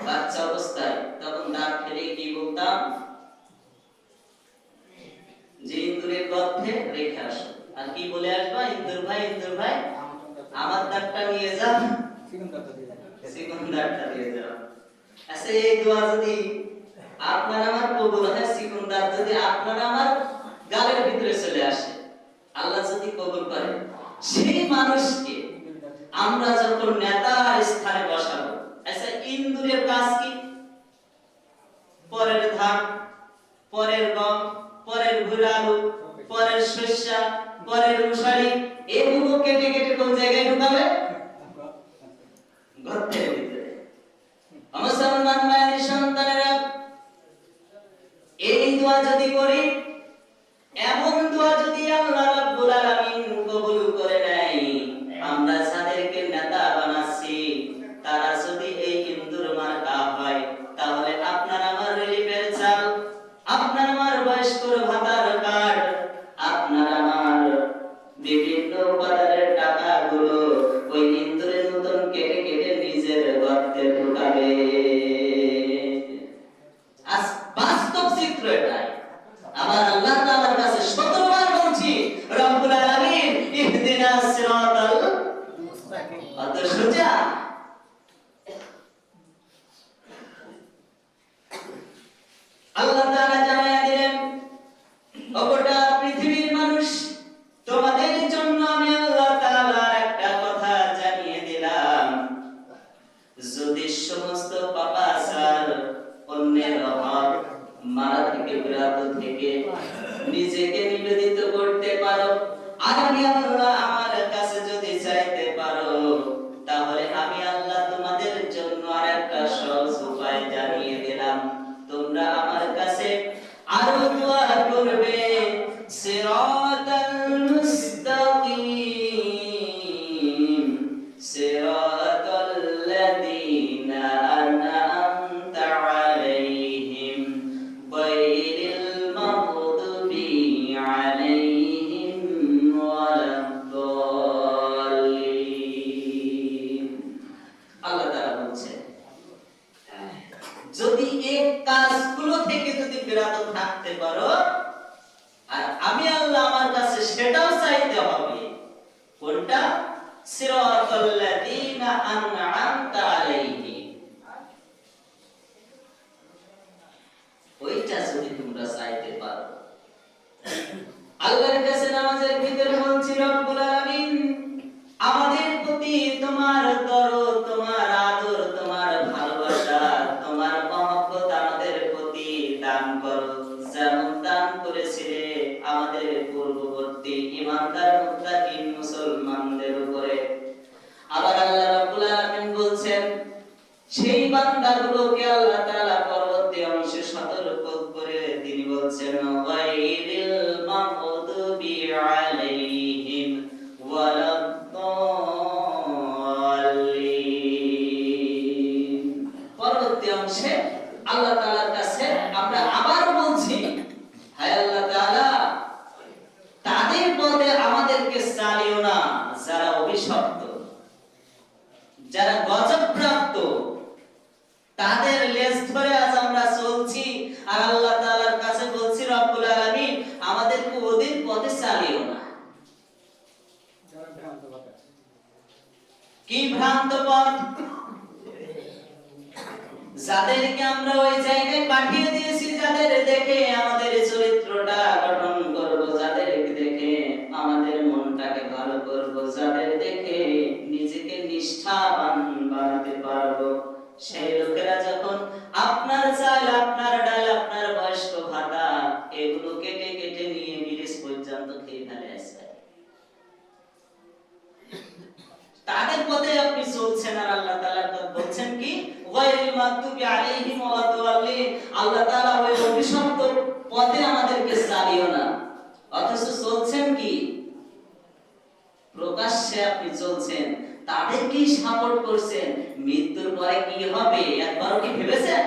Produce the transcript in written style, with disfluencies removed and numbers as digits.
বাচ্চা অবস্থায়, তখন দাঁত ফেলে কি বলতাম যে ইন্দুরের গর্ভে রেখে আসো। আর কি বলে আসবা, ইন্দুর ভাই আমার দাঁতটা নিয়ে যাও, চিকন দাঁতটা দিয়ে যাও। আচ্ছা, এই দোয়া যদি আপনার আমার কবুল হয়, চিকন দাঁত যদি আপনার আমার গালের ভিতরে চলে আসে, আল্লাহ যদি কবুল করে, সেই মানুষকে আমরা যখন নেতার স্থানে বসাবো, আচ্ছা ইন্দুরের কাজ কি? পরের ধান, পরের গম, পরের ভুঁড় আলু, পরের শস্য, পরের মশারি, এগুলো কেটে কেটে কোন জায়গায় ঢুকাবে? গর্তের ভিতরে। মুসলমান ভাইয়ের সন্তানেরা, এই দোয়া যদি করি, এমন দোয়া যদি আল্লাহ রাব্বুল আলামিন কবুল করে নেয়, আমরা যাদেরকে নেতা বানাচ্ছি তারা যদি এই ইন্দুর মার্কা হয়, তাহলে আপনার আমার রিলিফের চাল, আপনার আমার বয়স্ক ভাতার কার্ড, আপনার আমার বিভিন্ন উপাদানের টাকাগুলো ওই ইন্দুরের মতন কেটে কেটে নিজের গর্তে ঢুকাবে। বাস্তব চিত্র এটাই। আমার আল্লাহ তাআলার কাছে 17 বার বলছি, রব্বুল আলামিন ইহদিনাস সিরাতাল মুস্তাকিম। অত সোজা। আল্লাহ তাআলা জানায়া দিলেন, ও গোটা পৃথিবীর মানুষ, তোমাদের জন্য আমি আল্লাহ তাআলা একটা কথা জানিয়ে দিলাম, যদি সমস্ত পাপাচার, অন্যের হক মারা থেকে, বিরাত থেকে নিজেকে নিবেদিত করতে পারো, আর আমি আল্লাহ আমার কাছে যদি চাইতে পারো, তাহলে আমি আল্লাহ তোমাদের জন্য আরেকটা সহজ উপায় জানিয়ে দিলাম। তোমরা আমার কাছে আরো দোয়া করবে, সিরাতাল মুস্তাকিম, সিরাতাল লাযিনা আনআমতা আলাইহিম গায়রিল মাগদুবি আলাইহিম ওয়ালাদ-দাল্লিন। আল্লাহ তাআলা বলছেন, যদি এই কাজগুলো থেকে যদি বিরত থাকতে পারো, আর আমি আল্লাহ আমার কাছে সেটাও চাইতে হবে, কোনটা? সিরাতাল লাযিনা আনআমতা আলাইহিম, ওইটা যদি তোমরা চাইতে পারো। আল্লাহর কাছে নামাজের ভিতরে বলছি, রব্বুল আলামিন আমাদের প্রতি তোমার দরদ, তোমার আদর, তোমার ভালোবাসা, তোমার মহব্বত আমাদের প্রতি দান করো, যেমন দান করেছিলে আমাদের পূর্ববর্তী ঈমানদার মুত্তাকিন মুসলমানদের উপরে। আবার আল্লাহ রাব্বুল আলামিন বলছেন, সেই বান্দাগুলোকে আল্লাহ তাআলা পরবর্তী অংশে সতর্ক করে তিনি বলছেন, গায়রিল মাগদুবি আলাইহিম ওয়ালাদ-দাল্লিন। পরবর্তী অংশে আল্লাহ তাআলার কাছে আমরা আবার বলছি, হায় আল্লাহ তাআলা, তাদের পথে আমাদেরকে চালিও না যারা অভিশপ্ত, যারা গজবপ্রাপ্ত, তাদের লেজ ধরে আজ আমরা চলছি। আর আল্লাহ তাআলার কাছে বলছি, রব্বুল আলামিন আমাদেরকে ওদের পথে চালিও না। কি ভ্রান্ত পথ? যাদেরকে আমরা ওই জায়গায় পাঠিয়ে দিয়েছি, যাদের দেখে আমাদের চরিত্রটা গঠন করব, যাদেরকে দেখে আমাদের মনটাকে ভালো করব, যাদের দেখে নিজেকে নিষ্ঠাবান বানাতে পারবো, সেই লোকেরা যখন আপনার চাল, আপনার ডাল, আপনার বয়স্ক ভাতা এগুলো কেটে কেটে নিয়ে ব্রিজ পর্যন্ত খেয়ে ফেলে আসে, তাদের পথে আপনি চলছেন। আর আল্লাহ তাআলা বলছেন কি, গায়রিল মাগদুবি আলাইহিম ওয়ালাদ-দাল্লিন, আল্লাহ তাআলা ওই অভিশপ্ত পথে আমাদেরকে চালিও না। অথচ চলছেন কি? প্রকাশ্যে আপনি চলছেন, তাদেরকেই সাপোর্ট করছেন। মৃত্যুর পরে কি হবে একবারও কি ভেবেছেন?